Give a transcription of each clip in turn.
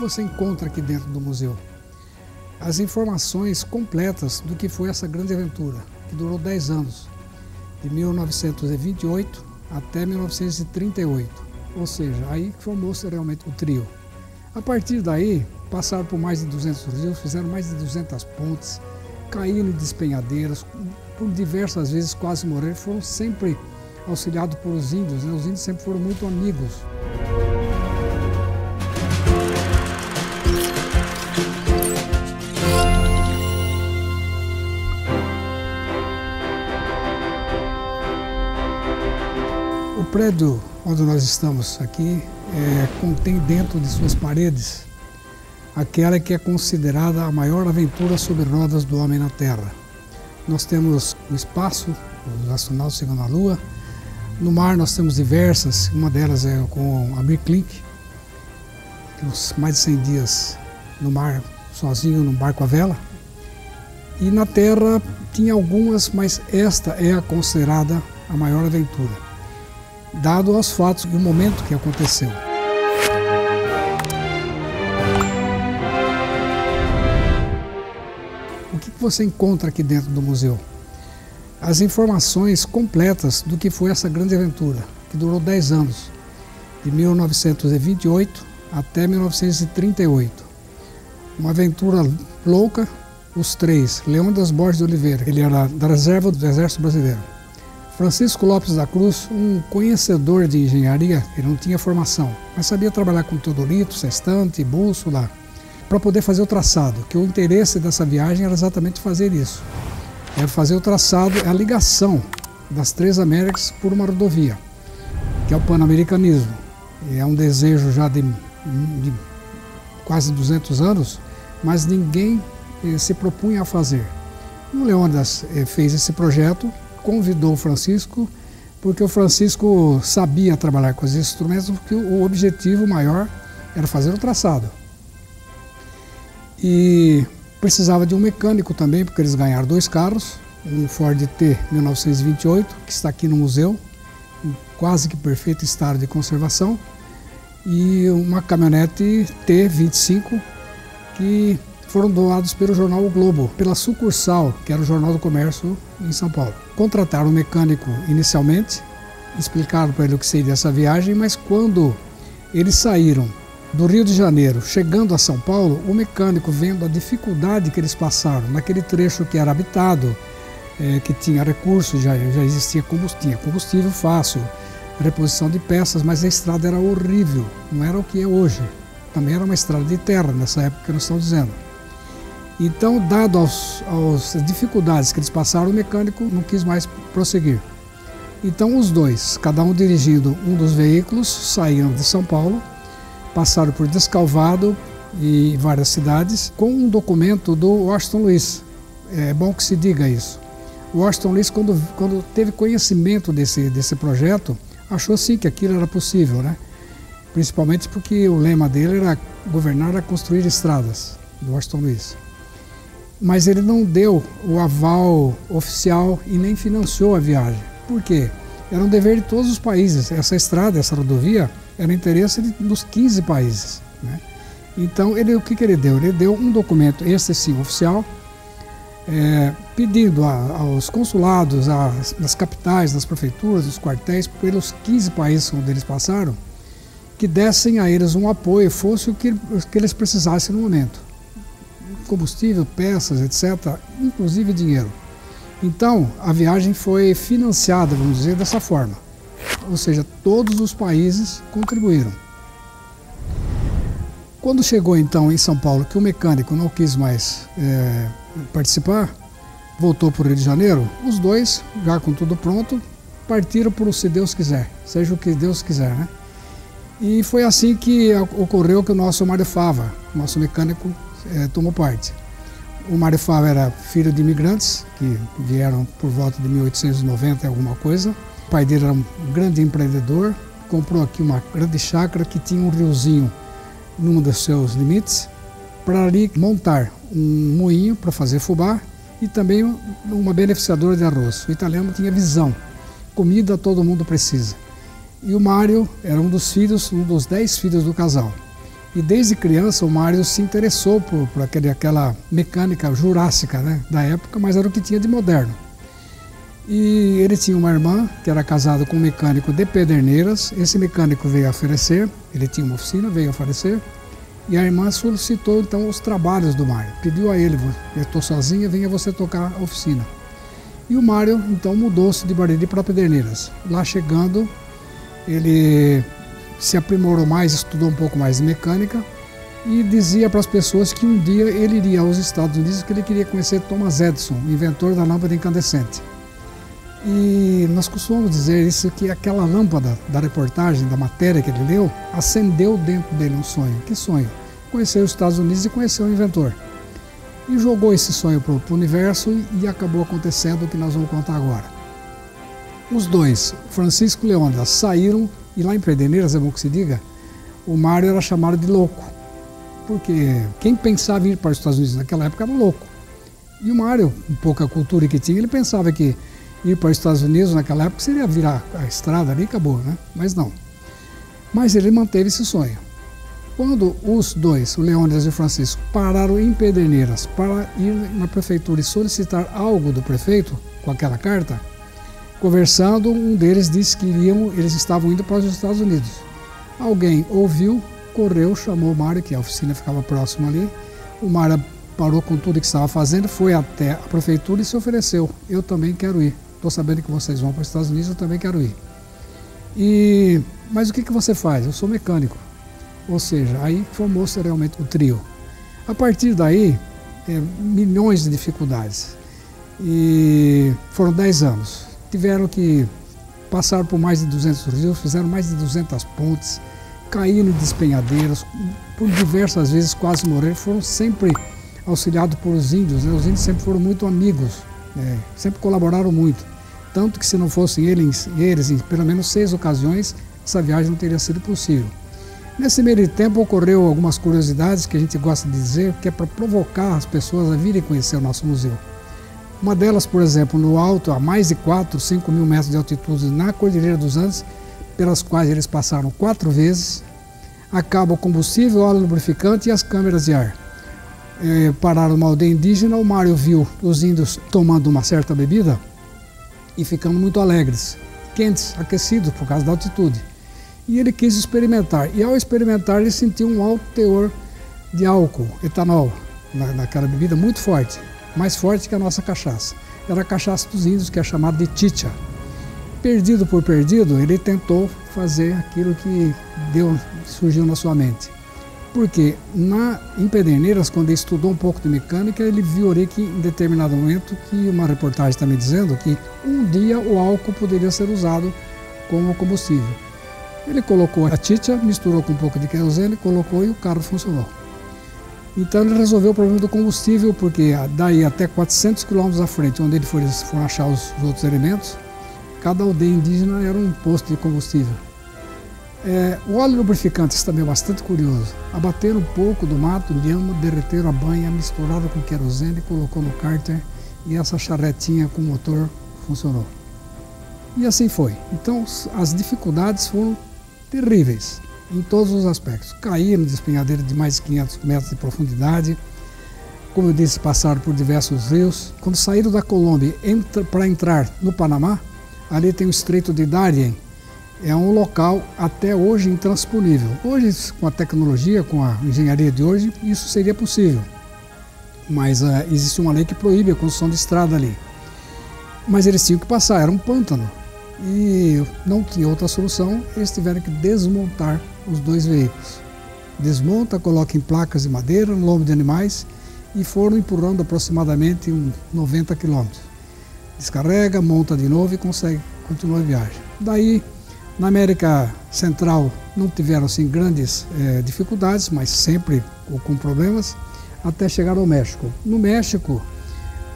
você encontra aqui dentro do museu? As informações completas do que foi essa grande aventura, que durou 10 anos, de 1928 até 1938. Ou seja, aí formou-se realmente o trio. A partir daí, passaram por mais de 200 rios, fizeram mais de 200 pontes, caíram em despenhadeiras, por diversas vezes quase morreram, foram sempre auxiliados por os índios, né? Os índios sempre foram muito amigos. O prédio onde nós estamos aqui contém dentro de suas paredes aquela que é considerada a maior aventura sobre rodas do homem na Terra. Nós temos o espaço, os astronautas chegando à Lua. No mar nós temos diversas, uma delas é com a Mirklink, que uns mais de 100 dias no mar, sozinho, num barco à vela. E na Terra tinha algumas, mas esta é a considerada a maior aventura, dado aos fatos e o momento que aconteceu. O que você encontra aqui dentro do museu? As informações completas do que foi essa grande aventura, que durou 10 anos, de 1928 até 1938. Uma aventura louca, os três. Leônidas Borges de Oliveira, ele era da reserva do Exército Brasileiro. Francisco Lopes da Cruz, um conhecedor de engenharia, ele não tinha formação, mas sabia trabalhar com teodolito, sextante, bússola, para poder fazer o traçado, que o interesse dessa viagem era exatamente fazer isso. Era fazer o traçado, a ligação das três Américas por uma rodovia, que é o pan-americanismo. É um desejo já de quase 200 anos, mas ninguém se propunha a fazer. O Leônidas fez esse projeto, convidou o Francisco, porque o Francisco sabia trabalhar com os instrumentos, porque o objetivo maior era fazer o traçado. E precisava de um mecânico também, porque eles ganharam 2 carros, um Ford T 1928, que está aqui no museu, em quase que perfeito estado de conservação, e uma caminhonete T25, que foram doados pelo jornal O Globo, pela sucursal, que era o Jornal do Comércio em São Paulo. Contrataram um mecânico inicialmente, explicaram para ele o que seria essa viagem, mas quando eles saíram do Rio de Janeiro, chegando a São Paulo, o mecânico, vendo a dificuldade que eles passaram, naquele trecho que era habitado, que tinha recursos, já existia combustível fácil, reposição de peças, mas a estrada era horrível, não era o que é hoje. Também era uma estrada de terra, nessa época que nós estamos dizendo. Então, dado as dificuldades que eles passaram, o mecânico não quis mais prosseguir. Então, os dois, cada um dirigindo um dos veículos, saíram de São Paulo, passaram por Descalvado e várias cidades, com um documento do Washington Luiz. É bom que se diga isso. O Washington Luiz, quando teve conhecimento desse projeto, achou sim que aquilo era possível, né? Principalmente porque o lema dele era governar a construir estradas, do Washington Luiz. Mas ele não deu o aval oficial e nem financiou a viagem. Por quê? Era um dever de todos os países. Essa estrada, essa rodovia, era interesse dos 15 países, né? Então, o que ele deu? Ele deu um documento, esse sim, oficial, pedindo aos consulados, nas capitais, nas prefeituras, nos quartéis, pelos 15 países onde eles passaram, que dessem a eles um apoio, fosse o que eles precisassem no momento. Combustível, peças, etc., inclusive dinheiro. Então, a viagem foi financiada, vamos dizer, dessa forma. Ou seja, todos os países contribuíram. Quando chegou então em São Paulo, que o mecânico não quis mais participar, voltou para o Rio de Janeiro, os dois, já com tudo pronto, partiram por o se Deus quiser, seja o que Deus quiser, né? E foi assim que ocorreu que o nosso Mário Fava, nosso mecânico, tomou parte. O Mário Fava era filho de imigrantes que vieram por volta de 1890 e alguma coisa. O pai dele era um grande empreendedor, comprou aqui uma grande chácara que tinha um riozinho num dos seus limites, para ali montar um moinho para fazer fubá e também uma beneficiadora de arroz. O italiano tinha visão, comida todo mundo precisa. E o Mário era um dos 10 filhos do casal. E desde criança o Mário se interessou por aquela mecânica jurássica, né, da época, mas era o que tinha de moderno. E ele tinha uma irmã que era casada com um mecânico de Pederneiras. Esse mecânico veio a falecer, ele tinha uma oficina, veio a falecer. E a irmã solicitou então os trabalhos do Mário. Pediu a ele: eu estou sozinha, venha você tocar a oficina. E o Mário então mudou-se de Bariri para Pederneiras. Lá chegando, ele se aprimorou mais, estudou um pouco mais de mecânica e dizia para as pessoas que um dia ele iria aos Estados Unidos, que ele queria conhecer Thomas Edison, inventor da lâmpada incandescente. E nós costumamos dizer isso, que aquela lâmpada da reportagem, da matéria que ele leu, acendeu dentro dele um sonho. Que sonho? Conhecer os Estados Unidos e conhecer o inventor. E jogou esse sonho para o universo e acabou acontecendo o que nós vamos contar agora. Os dois, Francisco e Leônidas, saíram, e lá em Pederneiras, é bom que se diga, o Mário era chamado de louco, porque quem pensava em ir para os Estados Unidos naquela época era louco. E o Mário, com pouca cultura que tinha, ele pensava que ir para os Estados Unidos naquela época seria virar a estrada ali e acabou, né? Mas não. Mas ele manteve esse sonho. Quando os dois, o Leônidas e o Francisco, pararam em Pederneiras para ir na prefeitura e solicitar algo do prefeito com aquela carta, conversando, um deles disse que eles estavam indo para os Estados Unidos. Alguém ouviu, correu, chamou o Mário, que a oficina ficava próxima ali. O Mário parou com tudo que estava fazendo, foi até a prefeitura e se ofereceu: eu também quero ir. Estou sabendo que vocês vão para os Estados Unidos, eu também quero ir. Mas o que você faz? Eu sou mecânico. Ou seja, aí formou-se realmente o trio. A partir daí, milhões de dificuldades. E foram 10 anos. Tiveram que passar por mais de 200 rios, fizeram mais de 200 pontes, caíram em despenhadeiros, por diversas vezes quase morreram. Foram sempre auxiliados por os índios, né? Os índios sempre foram muito amigos, sempre colaboraram muito. Tanto que se não fossem eles em pelo menos 6 ocasiões, essa viagem não teria sido possível. Nesse meio tempo ocorreu algumas curiosidades que a gente gosta de dizer, que é para provocar as pessoas a virem conhecer o nosso museu. Uma delas, por exemplo, no alto, a mais de 4, 5 mil metros de altitude, na Cordilheira dos Andes, pelas quais eles passaram 4 vezes, acaba o combustível, o óleo lubrificante e as câmeras de ar. Pararam numa aldeia indígena, o Mário viu os índios tomando uma certa bebida e ficando muito alegres, quentes, aquecidos por causa da altitude. E ele quis experimentar, e ao experimentar ele sentiu um alto teor de álcool, etanol, naquela bebida muito forte, mais forte que a nossa cachaça. Era a cachaça dos índios, que é chamada de chicha. Perdido por perdido, ele tentou fazer aquilo que surgiu na sua mente. Porque em Pederneiras, quando ele estudou um pouco de mecânica, ele viu ali que em determinado momento, que uma reportagem está me dizendo que um dia o álcool poderia ser usado como combustível. Ele colocou a chicha, misturou com um pouco de querosene, colocou e o carro funcionou. Então ele resolveu o problema do combustível, porque daí até 400 quilômetros à frente, onde eles foram achar os outros elementos, cada aldeia indígena era um posto de combustível. O óleo lubrificante, isso também é bastante curioso. Abateram um pouco do mato, lhama, derreteram a banha, misturaram com querosene, colocou no cárter e essa charretinha com motor funcionou. E assim foi. Então as dificuldades foram terríveis em todos os aspectos. Caíram de despenhadeiro de mais de 500 metros de profundidade. Como eu disse, passaram por diversos rios. Quando saíram da Colômbia para entrar no Panamá, ali tem o Estreito de Darien. É um local até hoje intransponível. Hoje, com a tecnologia, com a engenharia de hoje, isso seria possível. Mas existe uma lei que proíbe a construção de estrada ali. Mas eles tinham que passar, era um pântano. E não tinha outra solução, eles tiveram que desmontar os 2 veículos. Desmonta, coloca em placas de madeira, no lombo de animais e foram empurrando aproximadamente 90 quilômetros. Descarrega, monta de novo e consegue continuar a viagem. Daí, na América Central, não tiveram assim grandes dificuldades, mas sempre com problemas, até chegar ao México. No México,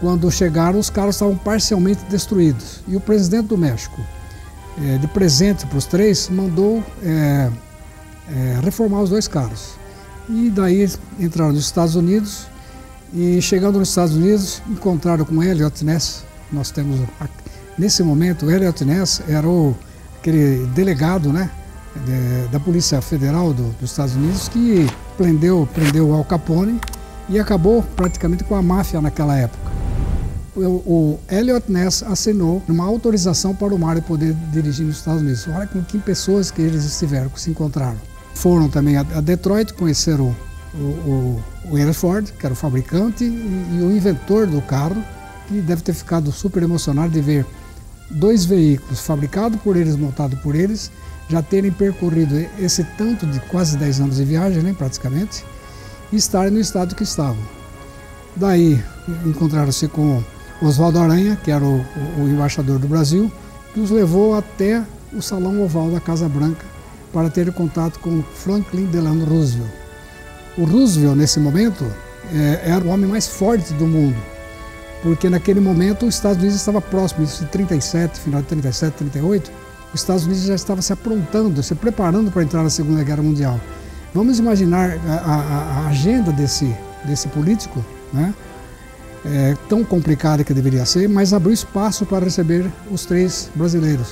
quando chegaram, os carros estavam parcialmente destruídos. E o presidente do México, de presente para os 3, mandou reformar os 2 carros. E daí entraram nos Estados Unidos e, chegando nos Estados Unidos, encontraram com Eliot Ness. Nós temos, nesse momento, o Eliot Ness era aquele delegado, né, da Polícia Federal dos Estados Unidos, que prendeu Al Capone e acabou praticamente com a máfia naquela época. O Eliot Ness assinou uma autorização para o Mário poder dirigir nos Estados Unidos. Olha com que pessoas que eles estiveram, que se encontraram. Foram também a Detroit, conheceram o Henry Ford, que era o fabricante e o inventor do carro, que deve ter ficado super emocionado de ver 2 veículos fabricados por eles, montados por eles, já terem percorrido esse tanto de quase 10 anos de viagem, né, praticamente, e estarem no estado que estavam. Daí encontraram-se com Oswaldo Aranha, que era o embaixador do Brasil, que os levou até o Salão Oval da Casa Branca para ter contato com Franklin Delano Roosevelt. O Roosevelt, nesse momento, era o homem mais forte do mundo, porque naquele momento os Estados Unidos estava próximo, isso de 37, final de 37, 38, os Estados Unidos já estava se aprontando, se preparando para entrar na Segunda Guerra Mundial. Vamos imaginar a agenda desse político, né? Tão complicada que deveria ser, mas abriu espaço para receber os 3 brasileiros,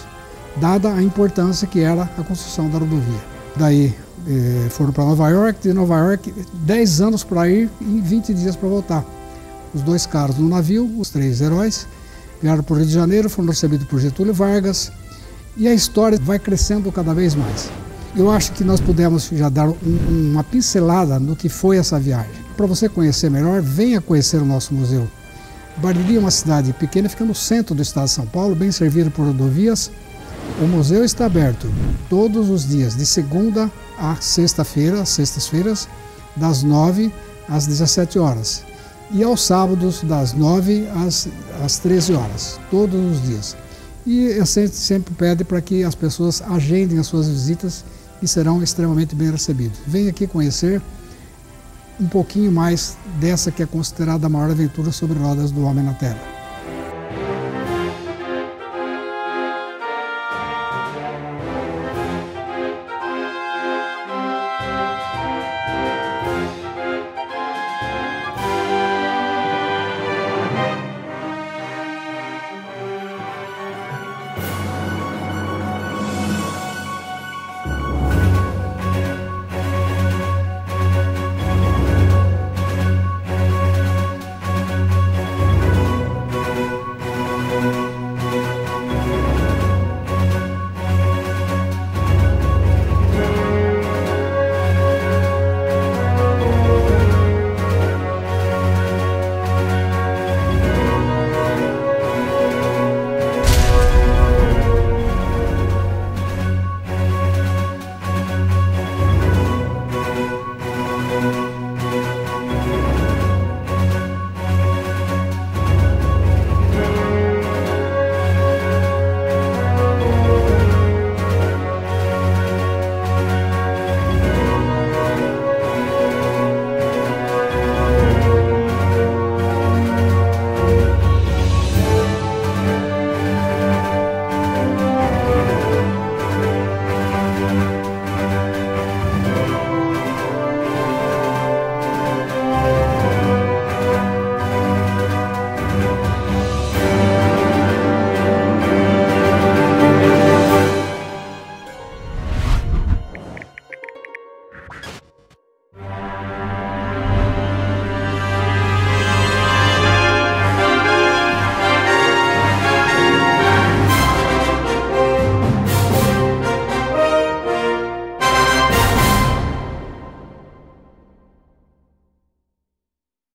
dada a importância que era a construção da rodovia. Daí foram para Nova York, de Nova York 10 anos para ir e 20 dias para voltar. Os 2 carros no navio, os 3 heróis, vieram para o Rio de Janeiro, foram recebidos por Getúlio Vargas, e a história vai crescendo cada vez mais. Eu acho que nós pudemos já dar uma pincelada no que foi essa viagem. Para você conhecer melhor, venha conhecer o nosso museu. Bariri é uma cidade pequena, fica no centro do estado de São Paulo, bem servido por rodovias. O museu está aberto todos os dias, de segunda a sexta-feira, às sextas-feiras, das 9 às 17 horas. E aos sábados, das 9 às 13 horas, todos os dias. E eu sempre pede para que as pessoas agendem as suas visitas e serão extremamente bem recebidos. Venha aqui conhecer um pouquinho mais dessa que é considerada a maior aventura sobre rodas do homem na Terra.